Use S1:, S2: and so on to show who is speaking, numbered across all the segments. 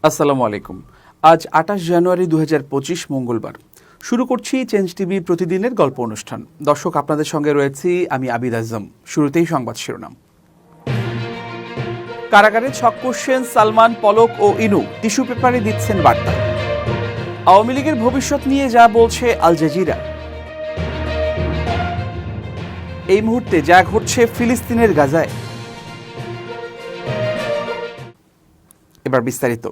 S1: আসসালামু আলাইকুম। আজ ২৮ জানুয়ারি ২০২৫ মঙ্গলবার। শুরু করছি চেঞ্জ টিভি প্রতিদিনের গল্প অনুষ্ঠান। দর্শক, আপনাদের সঙ্গে রয়েছি আমি আবিদ আজম। শুরুতেই সংবাদ শিরোনাম। কারাগারে ছক কষছেন সালমান, পলক ও ইনু, টিস্যু পেপারে দিচ্ছেন বার্তা। আওয়ামী লীগের ভবিষ্যৎ নিয়ে যা বলছে আল জাজিরা। এই মুহূর্তে যা ঘটছে ফিলিস্তিনের গাজায়। এবার বিস্তারিত।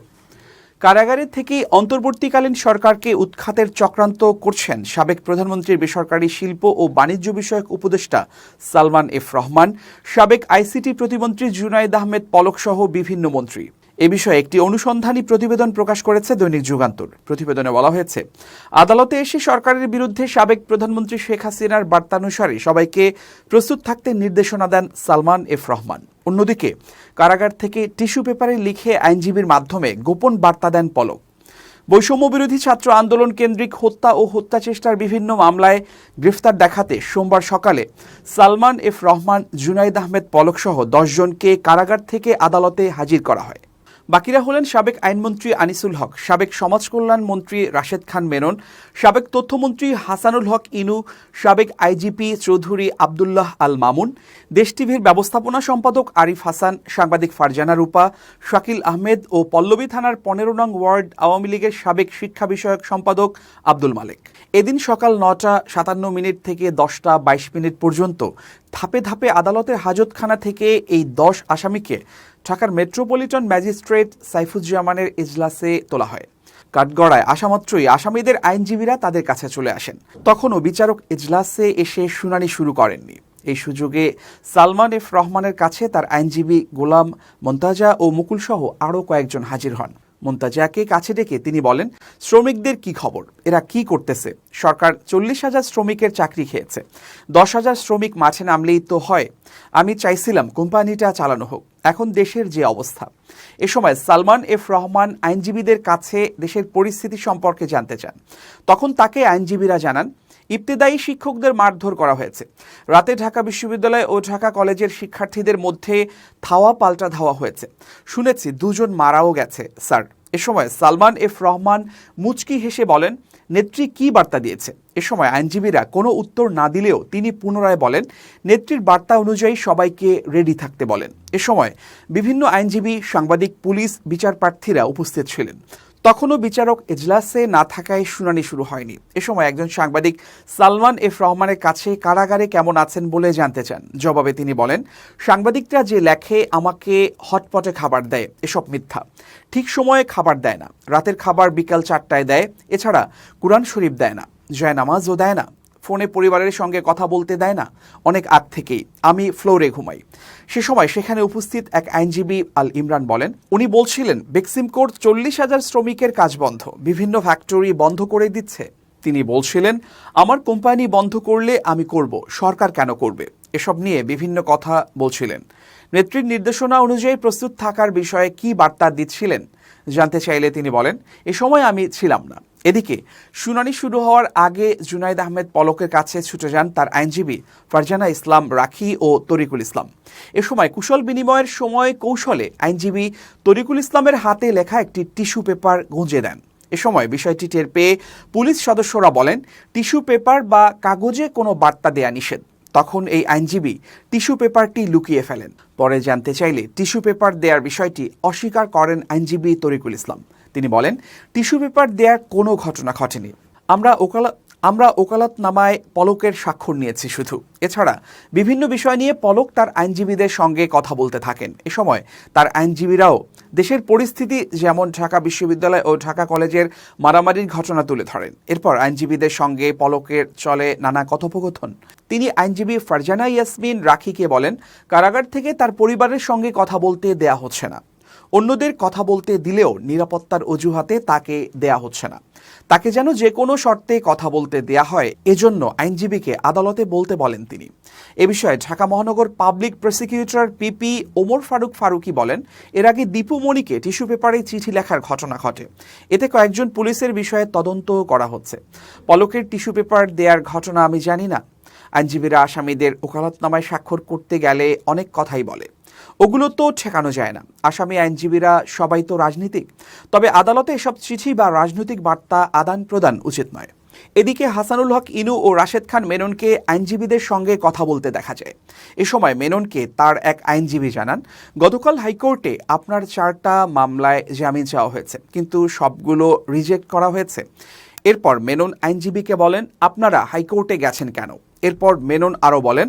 S1: কারাগারে থেকেই অন্তর্বর্তীকালীন সরকারকে উৎখাতের চক্রান্ত করছেন সাবেক প্রধানমন্ত্রীর বেসরকারি শিল্প ও বাণিজ্য বিষয়ক উপদেষ্টা সালমান এফ রহমান, সাবেক আইসিটি প্রতিমন্ত্রী জুনায়েদ আহমেদ পলক সহ বিভিন্ন মন্ত্রী। এ বিষয়ে একটি অনুসন্ধানী প্রতিবেদন প্রকাশ করেছে দৈনিক যুগান্তর। প্রতিবেদনে বলা হয়েছে, আদালতে এসে সরকারের বিরুদ্ধে সাবেক প্রধানমন্ত্রী শেখ হাসিনার বার্তানুসারে সবাইকে প্রস্তুত থাকতে নির্দেশনা দেন সালমান এফ রহমান। অন্যদিকে কারাগার থেকে টিস্যু পেপারে লিখে আইনজীবীর মাধ্যমে গোপন বার্তা দেন পলক। বৈষম্য বিরোধী ছাত্র আন্দোলন কেন্দ্রিক হত্যা ও হত্যাচেষ্টার বিভিন্ন মামলায় গ্রেফতার দেখাতে সোমবার সকালে সালমান এফ রহমান, জুনায়েদ আহমেদ পলক সহ ১০ জনকে কারাগার থেকে আদালতে হাজির করা হয়। বাকিরা হলেন সাবেক আইনমন্ত্রী আনিসুল হক, সাবেক সমাজ কল্যাণ মন্ত্রী রাশেদ খান মেনন, সাবেক তথ্যমন্ত্রী হাসানুল হক ইনু, সাবেক আইজিপি চৌধুরী আবদুল্লাহ আল মামুন, দেশ টিভির ব্যবস্থাপনা সম্পাদক আরিফ হাসান, সাংবাদিক ফারজানা রূপা, শাকিল আহমেদ ও পল্লবী থানার ১৫ নং ওয়ার্ড আওয়ামী লীগের সাবেক শিক্ষা বিষয়ক সম্পাদক আব্দুল মালেক। এদিন সকাল ৯টা ৫৭ থেকে ১০টা ২২ পর্যন্ত ধাপে ধাপে আদালতের হাজতখানা থেকে এই ১০ আসামিকে ঢাকার মেট্রোপলিটন ম্যাজিস্ট্রেট সাইফুজ্জামানের এজলাসে তোলা হয়। কাঠগড়ায় আসামাত্রই আসামিদের আইনজীবীরা তাদের কাছে চলে আসেন। তখনও বিচারক এজলাসে এসে শুনানি শুরু করেননি। এই সুযোগে সালমান এফ রহমানের কাছে তার আইনজীবী গোলাম মন্তাজা ও মুকুল সহ আরও কয়েকজন হাজির হন। মন্তাজাকে কাছে ডেকে তিনি বলেন, শ্রমিকদের কি খবর, এরা কি করতেছে? সরকার ৪০,০০০ শ্রমিকের চাকরি খেয়েছে, ১০,০০০ শ্রমিক মাঠে নামলেই তো হয়। আমি চাইছিলাম কোম্পানিটা চালানো হোক, এখন দেশের যে অবস্থা। এ সময় সালমান এফ রহমান আইনজীবীদের কাছে দেশের পরিস্থিতি সম্পর্কে জানতে চান। তখন তাকে আইনজীবীরা জানান, ইবতেদায়ী শিক্ষকদের মারধর করা হয়েছে। রাতে ঢাকা বিশ্ববিদ্যালয় ও ঢাকা কলেজের শিক্ষার্থীদের মধ্যে ধাওয়া পাল্টা ধাওয়া হয়েছে। শুনেছি ২ জন মারাও গেছে স্যার। এ সময় সালমান এফ রহমান মুচকি হেসে বলেন, নেত্রী কি বার্তা দিয়েছে? এ সময় আইনজীবীরা কোনো উত্তর না দিলেও তিনি পুনরায় বলেন, নেত্রীর বার্তা অনুযায়ী সবাইকে রেডি থাকতে বলেন। এ সময় বিভিন্ন আইনজীবী, সাংবাদিক, পুলিশ, বিচারপ্রার্থীরা উপস্থিত ছিলেন। তখনও বিচারক এজলাসে না থাকায় শুনানি শুরু হয়নি। এ সময় একজন সাংবাদিক সালমান এফ রহমানের কাছে কারাগারে কেমন আছেন বলে জানতে চান। জবাবে তিনি বলেন, সাংবাদিকরা যে লেখে আমাকে হটপটে খাবার দেয়, এসব মিথ্যা। ঠিক সময়ে খাবার দেয় না, রাতের খাবার বিকাল ৪টায় দেয়। এছাড়া কুরআন শরীফ দেয় না, জয়নামাজও দেয় না, ফোনে পরিবারের সঙ্গে কথা বলতে দেয় না। অনেক আগ থেকেই আমি ফ্লোরে ঘুমাই। সে সময় সেখানে উপস্থিত এক আইনজীবী আল ইমরান বলেন, উনি বলছিলেন বেক্সিম কোর্ট ৪০,০০০ শ্রমিকের কাজ বন্ধ, বিভিন্ন ফ্যাক্টরি বন্ধ করে দিচ্ছে। তিনি বলছিলেন, আমার কোম্পানি বন্ধ করলে আমি করব, সরকার কেন করবে? এসব নিয়ে বিভিন্ন কথা বলছিলেন। নেত্রীর নির্দেশনা অনুযায়ী প্রস্তুত থাকার বিষয়ে কি বার্তা দিচ্ছিলেন জানতে চাইলে তিনি বলেন, এ সময় আমি ছিলাম না। এদিকে শুনানি শুরু হওয়ার আগে জুনায়েদ আহমেদ পলকের কাছে ছুটে যান তার আইনজীবী ফারজানা ইসলাম রাখি ও তরিকুল ইসলাম। এ সময় কুশল বিনিময়ের সময় কৌশলে আইনজীবী তরিকুল ইসলামের হাতে লেখা একটি টিস্যু পেপার গুঁজে দেন। এ সময় বিষয়টি টের পেয়ে পুলিশ সদস্যরা বলেন, টিস্যু পেপার বা কাগজে কোনো বার্তা দেয়া নিষেধ। তখন এই আইনজীবী টিস্যু পেপারটি লুকিয়ে ফেলেন। পরে জানতে চাইলে টিস্যু পেপার দেওয়ার বিষয়টি অস্বীকার করেন আইনজীবী তরিকুল ইসলাম। তিনি বলেন, টিস্যু পেপার দেওয়ার কোনো ঘটনা ঘটেনি। আমরা ওকালতনামায় পলকের স্বাক্ষর নিয়েছি শুধু। এছাড়া বিভিন্ন বিষয় নিয়ে পলক তার আইনজীবীদের সঙ্গে কথা বলতে থাকেন। এ সময় তার আইনজীবীরাও দেশের পরিস্থিতি, যেমন ঢাকা বিশ্ববিদ্যালয় ও ঢাকা কলেজের মারামারির ঘটনা তুলে ধরেন। এরপর আইনজীবীদের সঙ্গে পলকের চলে নানা কথোপকথন। তিনি আইনজীবী ফারজানা ইয়াসমিন রাখিকে বলেন, কারাগার থেকে তার পরিবারের সঙ্গে কথা বলতে দেয়া হচ্ছে না। অন্যদের কথা বলতে দিলেও নিরাপত্তার অজুহাতে তাকে দেয়া হচ্ছে না। তাকে যেন যে কোনো শর্তে কথা বলতে দেয়া হয়, এজন্য আইনজীবীকে আদালতে বলতে বলেন তিনি। এ বিষয়ে ঢাকা মহানগর public prosecutor PP Omar Faruk Faruki বলেন, এর আগে দীপু মনিকে টিস্যু পেপারে চিঠি লেখার ঘটনা ঘটে। এতে কয়েকজন পুলিশের বিষয়ে তদন্ত করা হচ্ছে। পলকের টিস্যু পেপার দেওয়ার ঘটনা আমি জানি না। আইনজীবীরা আসামিদের ওকালতনামায় স্বাক্ষর করতে গেলে অনেক কথাই বলে। ওগুলো তো ঠেকানো যায় না। আসামি আইনজীবীরা সবাই তো রাজনীতিক, তবে আদালতে এসব চিঠি বা রাজনৈতিক বার্তা আদান প্রদান উচিত নয়। এদিকে হাসানুল হক ইনু ও রাশেদ খান মেননকে আইনজীবীদের সঙ্গে কথা বলতে দেখা যায়। এ সময় মেননকে তার এক আইনজীবী জানান, গতকাল হাইকোর্টে আপনার 4টা মামলায় জামিন চাওয়া হয়েছে, কিন্তু সবগুলো রিজেক্ট করা হয়েছে। এরপর মেনন আইনজীবীকে বলেন, আপনারা হাইকোর্টে গেছেন কেন? এরপর মেনন আরও বলেন,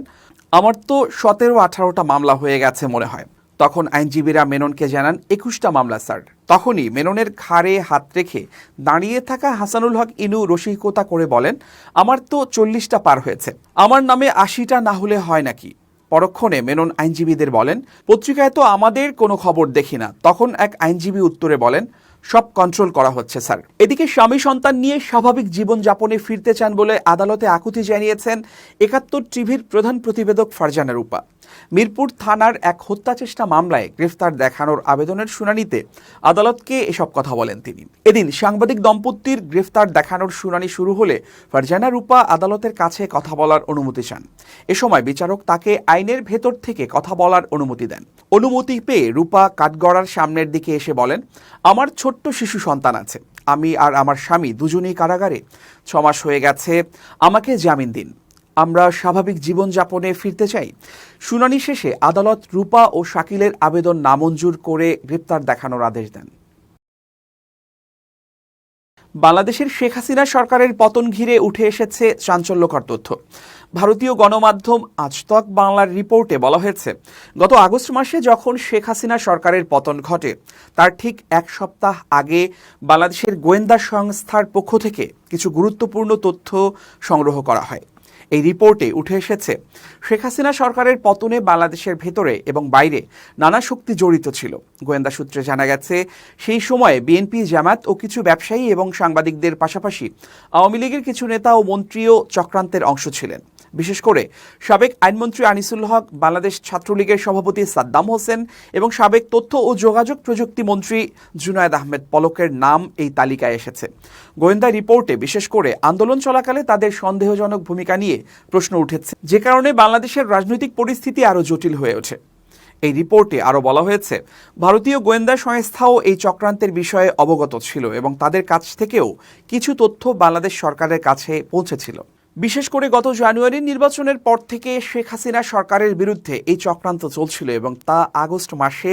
S1: আমার তো 17-18টা মামলা হয়ে গেছে মনে হয়। তখন আইনজীবীরা মেননকে জানান 21টা মামলা স্যার। তখনই মেননের ঘাড়ে হাত রেখে দাঁড়িয়ে থাকা হাসানুল হক ইনু রসিকতা করে বলেন, আমার তো 40টা পার হয়েছে, আমার নামে 80টা না হলে হয় নাকি? পরক্ষণে মেনন আইনজীবীদের বলেন, পত্রিকায় তো আমাদের কোনো খবর দেখি না। তখন এক আইনজীবী উত্তরে বলেন, সব কন্ট্রোল করা হচ্ছে স্যার। এদিকে স্বামী সন্তান নিয়ে স্বাভাবিক জীবনযাপনে ফিরতে চান বলে আদালতে আকুতি জানিয়েছেন 71 টিভির প্রধান প্রতিবেদক ফারজানা রূপা। মিরপুর থানার এক হত্যা চেষ্টা মামলায় গ্রেফতার দেখানোর আবেদনের শুনানিতে আদালতকে এসব কথা বলেন তিনি। এদিন সাংবাদিক দম্পতির গ্রেফতার দেখানোর শুনানি শুরু হলে ফারজানা রূপা আদালতের কাছে কথা বলার অনুমতি চান। এ সময় বিচারক তাকে আইনের ভেতর থেকে কথা বলার অনুমতি দেন। অনুমতি পেয়ে রূপা কাঠগড়ার সামনের দিকে এসে বলেন, আমার ছোট্ট শিশু সন্তান আছে, আমি আর আমার স্বামী দুজনেই কারাগারে, 6 মাস হয়ে গেছে, আমাকে জামিন দিন, আমরা স্বাভাবিক জীবনযাপনে ফিরতে চাই। শুনানি শেষে আদালত রূপা ও শাকিলের আবেদন নামঞ্জুর করে গ্রেপ্তার দেখানোর আদেশ দেন। বাংলাদেশের শেখ হাসিনা সরকারের পতন ঘিরে উঠে এসেছে চাঞ্চল্যকর তথ্য। ভারতীয় গণমাধ্যম আজতক বাংলার রিপোর্টে বলা হয়েছে, গত আগস্ট মাসে যখন শেখ হাসিনা সরকারের পতন ঘটে তার ঠিক 1 সপ্তাহ আগে বাংলাদেশের গোয়েন্দা সংস্থার পক্ষ থেকে কিছু গুরুত্বপূর্ণ তথ্য সংগ্রহ করা হয়। এই রিপোর্টে উঠে এসেছে, শেখ হাসিনা সরকারের পতনে বাংলাদেশের ভেতরে এবং বাইরে নানা শক্তি জড়িত ছিল। গোয়েন্দা সূত্রে জানা গেছে, সেই সময়ে বিএনপি, জামায়াত ও কিছু ব্যবসায়ী এবং সাংবাদিকদের পাশাপাশি আওয়ামী লীগের কিছু নেতা ও মন্ত্রীও চক্রান্তের অংশ ছিলেন। বিশেষ করে সাবেক আইনমন্ত্রী আনিসুল হক, বাংলাদেশ ছাত্রলীগের সভাপতি সাদ্দাম হোসেন এবং সাবেক তথ্য ও যোগাযোগ প্রযুক্তি মন্ত্রী জুনায়েদ আহমেদ পলকের নাম এই তালিকায় এসেছে। গোয়েন্দা রিপোর্টে বিশেষ করে আন্দোলন চলাকালে তাদের সন্দেহজনক ভূমিকা নিয়ে প্রশ্ন উঠেছে, যে কারণে বাংলাদেশের রাজনৈতিক পরিস্থিতি আরও জটিল হয়ে ওঠে। এই রিপোর্টে আরও বলা হয়েছে, ভারতীয় গোয়েন্দা সংস্থাও এই চক্রান্তের বিষয়ে অবগত ছিল এবং তাদের কাছ থেকেও কিছু তথ্য বাংলাদেশ সরকারের কাছে পৌঁছেছিল। বিশেষ করে গত জানুয়ারির নির্বাচনের পর থেকে শেখ হাসিনা সরকারের বিরুদ্ধে এই চক্রান্ত চলছিল এবং তা আগস্ট মাসে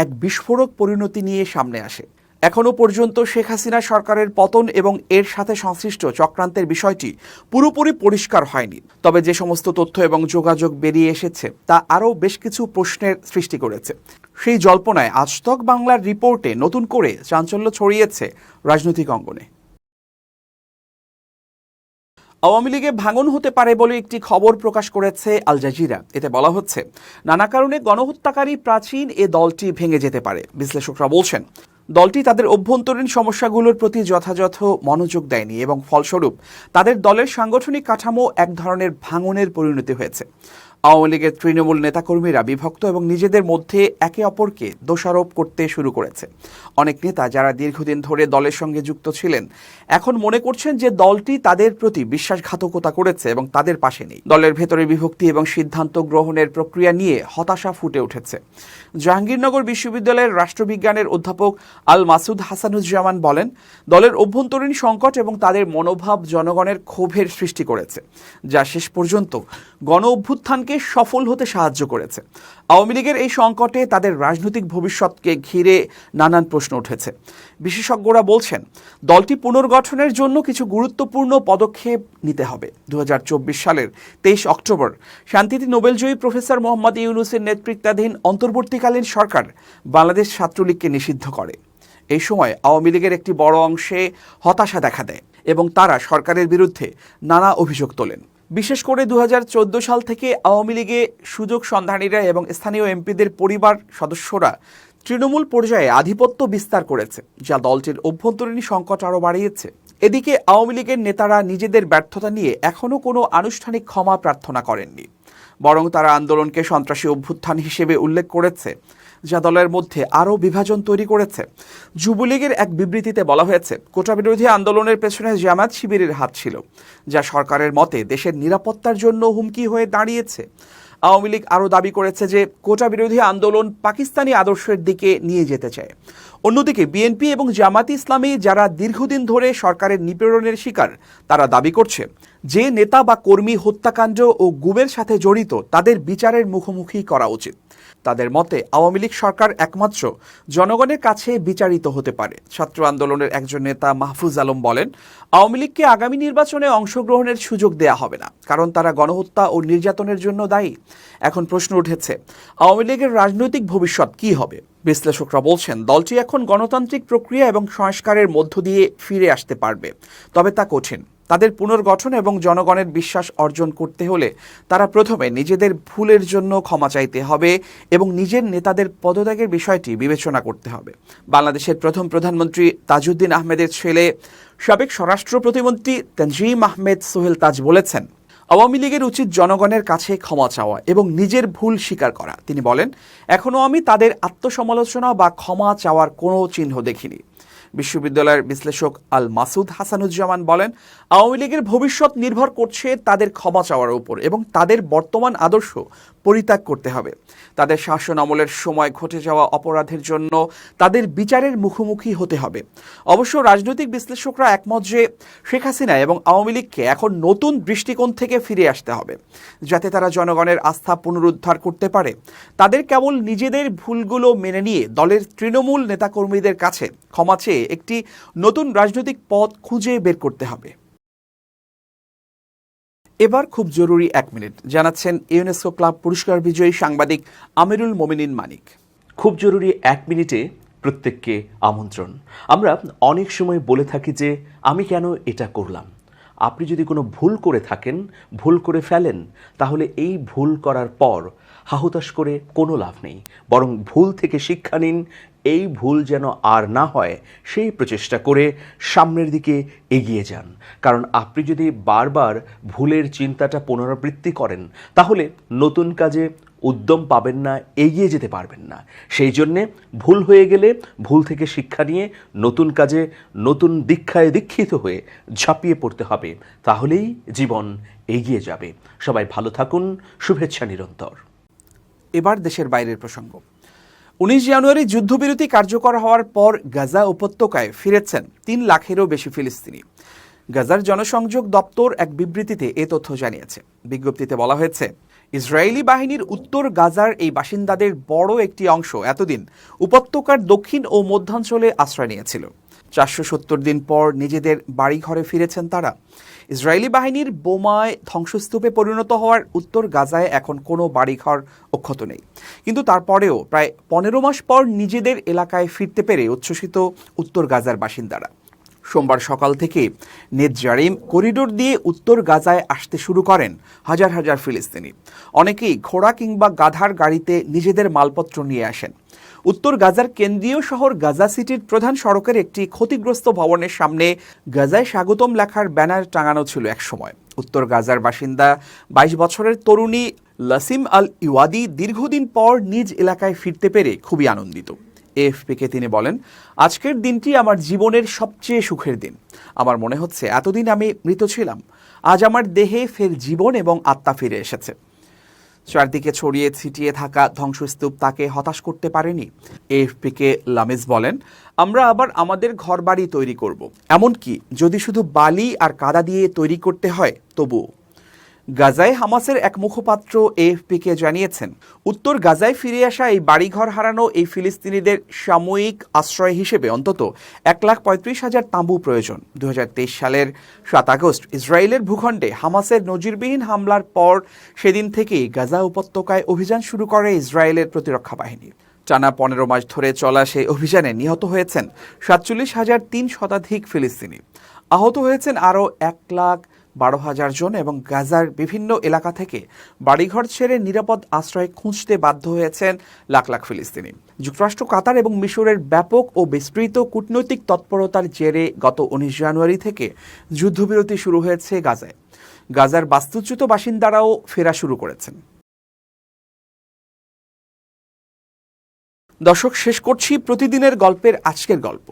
S1: এক বিস্ফোরক পরিণতি নিয়ে সামনে আসে। এখনও পর্যন্ত শেখ হাসিনা সরকারের পতন এবং এর সাথে সংশ্লিষ্ট চক্রান্তের বিষয়টি পুরোপুরি পরিষ্কার হয়নি। তবে যে সমস্ত তথ্য এবং যোগাযোগ বেরিয়ে এসেছে তা আরও বেশ কিছু প্রশ্নের সৃষ্টি করেছে। সেই জল্পনায় আজতক বাংলার রিপোর্টে নতুন করে চাঞ্চল্য ছড়িয়েছে রাজনৈতিক অঙ্গনে। আওয়ামী লীগে ভাঙন হতে পারে বলে একটি খবর প্রকাশ করেছে আল জাজিরা। এতে বলা হচ্ছে, নানা কারণে গণহত্যাকারী প্রাচীন এ দলটি ভেঙে যেতে পারে। বিশ্লেষকরা বলছেন, দলটি তাদের অভ্যন্তরীণ সমস্যাগুলোর প্রতি যথাযথ মনোযোগ দেয়নি এবং ফলস্বরূপ তাদের দলের সাংগঠনিক কাঠামো এক ধরনের ভাঙনের পরিণতি হয়েছে। আওয়ামী লীগের তৃণমূল নেতাকর্মীরা বিভক্ত এবং নিজেদের মধ্যে একে অপরকে দোষারোপ করতে শুরু করেছে। অনেক নেতা যারা দীর্ঘদিন ধরে দলের সঙ্গে যুক্ত ছিলেন এখন মনে করছেন যে দলটি তাদের প্রতি বিশ্বাসঘাতকতা করেছে এবং তাদের পাশে নেই। দলের ভেতরে বিভক্তি এবং সিদ্ধান্ত গ্রহণের প্রক্রিয়া নিয়ে হতাশা ফুটে উঠেছে। জাহাঙ্গীরনগর বিশ্ববিদ্যালয়ের রাষ্ট্রবিজ্ঞানের অধ্যাপক আল মাসুদ হাসানুজ্জামান বলেন, দলের অভ্যন্তরীণ সংকট এবং তাদের মনোভাব জনগণের ক্ষোভের সৃষ্টি করেছে, যা শেষ পর্যন্ত গণ অভ্যুত্থানকে সফল হতে সাহায্য করেছে। আওয়ামী লীগের এই সংকটে তাদের রাজনৈতিক ভবিষ্যৎকে ঘিরে নানান প্রশ্ন উঠেছে। বিশেষজ্ঞরা বলছেন, দলটি পুনর্গঠনের জন্য কিছু গুরুত্বপূর্ণ পদক্ষেপ নিতে হবে। 2024 সালের 23 অক্টোবর শান্তিতে নোবেলজয়ী প্রফেসর মোহাম্মদ ইউনূসের নেতৃত্বাধীন অন্তর্বর্তীকালীন সরকার বাংলাদেশ ছাত্রলীগকে নিষিদ্ধ করে। এই সময় আওয়ামী লীগের একটি বড় অংশে হতাশা দেখা দেয় এবং তারা সরকারের বিরুদ্ধে নানা অভিযোগ তোলেন। বিশেষ করে 2014 সাল থেকে আওয়ামী লীগে সুযোগ সন্ধানীরা এবং স্থানীয় এমপিদের পরিবার সদস্যরা তৃণমূল পর্যায়ে আধিপত্য বিস্তার করেছে, যা দলটির অভ্যন্তরীণ সংকট আরও বাড়িয়েছে। এদিকে আওয়ামী লীগের নেতারা নিজেদের ব্যর্থতা নিয়ে এখনও কোনো আনুষ্ঠানিক ক্ষমা প্রার্থনা করেননি, বরং তারা আন্দোলনকে সন্ত্রাসী অভ্যুত্থান হিসেবে উল্লেখ করেছে, যা দলের মধ্যে আরও বিভাজন তৈরি করেছে। যুবলীগের এক বিবৃতিতে বলা হয়েছে, কোটা বিরোধী আন্দোলনের পেছনে জামায়াত শিবিরের হাত ছিল, যা সরকারের মতে দেশের নিরাপত্তার জন্য হুমকি হয়ে দাঁড়িয়েছে। আওয়ামী লীগ আরও দাবি করেছে যে কোটা বিরোধী আন্দোলন পাকিস্তানি আদর্শের দিকে নিয়ে যেতে চায়। অন্যদিকে বিএনপি এবং জামায়াতে ইসলামী যারা দীর্ঘদিন ধরে সরকারের নিপীড়নের শিকার, তারা দাবি করছে যে নেতা বা কর্মী হত্যাকাণ্ড ও গুমের সাথে জড়িত তাদের বিচারের মুখোমুখি করা উচিত। তাদের মতে আওয়ামী লীগ সরকার একমাত্র জনগণের কাছে বিচারিত হতে পারে। ছাত্র আন্দোলনের একজন নেতা মাহফুজ আলম বলেন, আওয়ামী লীগকে আগামী নির্বাচনে অংশগ্রহণের সুযোগ দেয়া হবে না, কারণ তারা গণহত্যা ও নির্যাতনের জন্য দায়ী। এখন প্রশ্ন উঠেছে, আওয়ামী লীগের রাজনৈতিক ভবিষ্যৎ কি হবে? বিশ্লেষকরা বলছেন, দলটি এখন গণতান্ত্রিক প্রক্রিয়া এবং সংস্কারের মধ্য দিয়ে ফিরে আসতে পারবে, তবে তা কঠিন। তাদের পুনর্গঠন এবং জনগণের বিশ্বাস অর্জন করতে হলে তারা প্রথমে নিজেদের ভুলের জন্য ক্ষমা চাইতে হবে এবং নিজের নেতাদের পদত্যাগের বিষয়টি বিবেচনা করতে হবে। বাংলাদেশের প্রথম প্রধানমন্ত্রী তাজউদ্দিন আহমেদের ছেলে সাবেক স্বরাষ্ট্র প্রতিমন্ত্রী তানজিম আহমেদ সোহেল তাজ বলেছেন, আওয়ামী লীগের উচিত জনগণের কাছে ক্ষমা চাওয়া এবং নিজের ভুল স্বীকার করা। তিনি বলেন, এখনও আমি তাদের আত্মসমালোচনা বা ক্ষমা চাওয়ার কোনো চিহ্ন দেখিনি। বিশ্ববিদ্যালয়ের বিশ্লেষক আল মাসুদ হাসানুজ্জামান বলেন, আওয়ামী লীগের ভবিষ্যৎ নির্ভর করছে তাদের ক্ষমা চাওয়ার উপর এবং তাদের বর্তমান আদর্শ পরিত্যাগ করতে হবে। তাদের শাসন আমলের সময় ঘটে যাওয়া অপরাধের জন্য তাদের বিচারের মুখোমুখি হতে হবে। অবশ্য রাজনৈতিক বিশ্লেষকরা একমত যে শেখ হাসিনা এবং আওয়ামী লীগকে এখন নতুন দৃষ্টিকোণ থেকে ফিরে আসতে হবে, যাতে তারা জনগণের আস্থা পুনরুদ্ধার করতে পারে। তাদের কেবল নিজেদের ভুলগুলো মেনে নিয়ে দলের তৃণমূল নেতাকর্মীদের কাছে ক্ষমা চেয়ে একটি নতুন রাজনৈতিক পথ খুঁজে বের করতে হবে। এবার খুব জরুরি 1 মিনিট জানাচ্ছেন ইউনেস্কো ক্লাব পুরস্কার বিজয়ী সাংবাদিক আমিরুল মোমিনিন মানিক।
S2: খুব জরুরি 1 মিনিটে প্রত্যেককে আমন্ত্রণ। আমরা অনেক সময় বলে থাকি যে আমি কেন এটা করলাম। আপনি যদি কোনো ভুল করে থাকেন, ভুল করে ফেলেন, তাহলে এই ভুল করার পর হাহুতাশ করে কোনো লাভ নেই, বরং ভুল থেকে শিক্ষা নিন। এই ভুল যেন আর না হয় সেই প্রচেষ্টা করে সামনের দিকে এগিয়ে যান। কারণ আপনি যদি বারবার ভুলের চিন্তাটা পুনরাবৃত্তি করেন, তাহলে নতুন কাজে উদ্যম পাবেন না, এগিয়ে যেতে পারবেন না। সেই জন্যে ভুল হয়ে গেলে ভুল থেকে শিক্ষা নিয়ে নতুন কাজে নতুন দীক্ষায় দীক্ষিত হয়ে ঝাঁপিয়ে পড়তে হবে, তাহলেই জীবন এগিয়ে যাবে। সবাই ভালো থাকুন, শুভেচ্ছা নিরন্তর।
S1: এবার দেশের বাইরের প্রসঙ্গ। 19 জানুয়ারি যুদ্ধবিরতি কার্যকর হওয়ার পর গাজা উপত্যকায় ফিরেছেন 3 লাখেরও বেশি ফিলিস্তিনি। গাজার জনসংযোগ দপ্তর এক বিবৃতিতে এ তথ্য জানিয়েছে। বিজ্ঞপ্তিতে বলা হয়েছে, ইসরায়েলি বাহিনীর উত্তর গাজার এই বাসিন্দাদের বড় একটি অংশ এতদিন উপত্যকার দক্ষিণ ও মধ্যাঞ্চলে আশ্রয় নিয়েছিল। 470 দিন পর নিজেদের বাড়িঘরে ফিরেছেন তারা। ইসরায়েলি বাহিনীর বোমায় ধ্বংসস্তূপে পরিণত হওয়ার উত্তর গাজায় এখন কোনো বাড়িঘর অক্ষত নেই, কিন্তু তারপরেও প্রায় 15 মাস পর নিজেদের এলাকায় ফিরতে পেরে উচ্ছ্বসিত উত্তর গাজার বাসিন্দারা। সোমবার সকাল থেকে নেতজারিম করিডোর দিয়ে উত্তর গাজায় আসতে শুরু করেন হাজার হাজার ফিলিস্তিনি। অনেকেই ঘোড়া কিংবা গাধার গাড়িতে নিজেদের মালপত্র নিয়ে আসেন। উত্তর গাজার কেন্দ্রীয় শহর গাজা সিটির প্রধান সড়কের একটি ক্ষতিগ্রস্ত ভবনের সামনে গাজায় স্বাগতম লেখার ব্যানার টাঙানো ছিল একসময়। উত্তর গাজার বাসিন্দা 22 বছরের তরুণী লাসিম আল ইওয়াদি দীর্ঘদিন পর নিজ এলাকায় ফিরতে পেরে খুবই আনন্দিত। এএফপিকে তিনি বলেন, আজকের দিনটি আমার জীবনের সবচেয়ে সুখের দিন। আমার মনে হচ্ছে এতদিন আমি মৃত ছিলাম, আজ আমার দেহে ফের জীবন এবং আত্মা ফিরে এসেছে। চারদিকে ছড়িয়ে ছিটিয়ে থাকা ধ্বংসস্তূপ তাকে হতাশ করতে পারেনি। এএফপিকে লামিজ বলেন, আমরা আবার আমাদের ঘরবাড়ি তৈরি করব, এমনকি যদি শুধু বালি আর কাদা দিয়ে তৈরি করতে হয় তবুও। গাজায় হামাসের এক মুখপাত্র এএফপিকে জানিয়েছেন, উত্তর গাজায় ফিরে আসা এই বাড়িঘর হারানো এই ফিলিস্তিনিদের সাময়িক আশ্রয় হিসেবে অন্তত 1,35,000 তাঁবু প্রয়োজন। 2023 সালের 7 আগস্ট ইসরায়েলের ভূখণ্ডে হামাসের নজিরবিহীন হামলার পর সেদিন থেকেই গাজা উপত্যকায় অভিযান শুরু করে ইসরায়েলের প্রতিরক্ষা বাহিনী। টানা 15 মাস ধরে চলা সেই অভিযানে নিহত হয়েছেন 47,300 শতাধিক ফিলিস্তিনি। আহত হয়েছেন আরও 1,12,000 জন এবং গাজার বিভিন্ন এলাকা থেকে বাড়িঘর ছেড়ে নিরাপদ আশ্রয় খুঁজতে বাধ্য হয়েছেন লাখ লাখ ফিলিস্তিনি। যুক্তরাষ্ট্র, কাতার এবং মিশরের ব্যাপক ও বিস্তৃত কূটনৈতিক তৎপরতার জেরে গত 19 জানুয়ারি থেকে যুদ্ধবিরতি শুরু হয়েছে গাজায়। গাজার বাস্তুচ্যুত বাসিন্দারাও ফেরা শুরু করেছেন। দর্শক, শেষ করছি প্রতিদিনের গল্পের আজকের গল্প।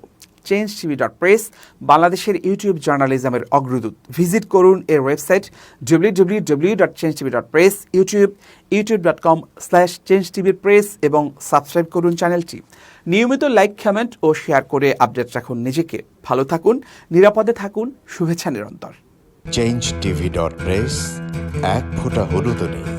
S1: changetv.press, বাংলাদেশের ইউটিউব জার্নালিজমের অগ্রদূত। ভিজিট করুন এর ওয়েবসাইট www.changetv.press, youtube.com/changetv.press এবং সাবস্ক্রাইব করুন চ্যানেলটি। নিয়মিত লাইক, কমেন্ট ও শেয়ার করে আপডেট রাখুন নিজেকে। ভালো থাকুন, নিরাপদে থাকুন, শুভেচ্ছা নিরন্তর।
S3: changetv.press, এক ফোঁটা হলুদও নেই।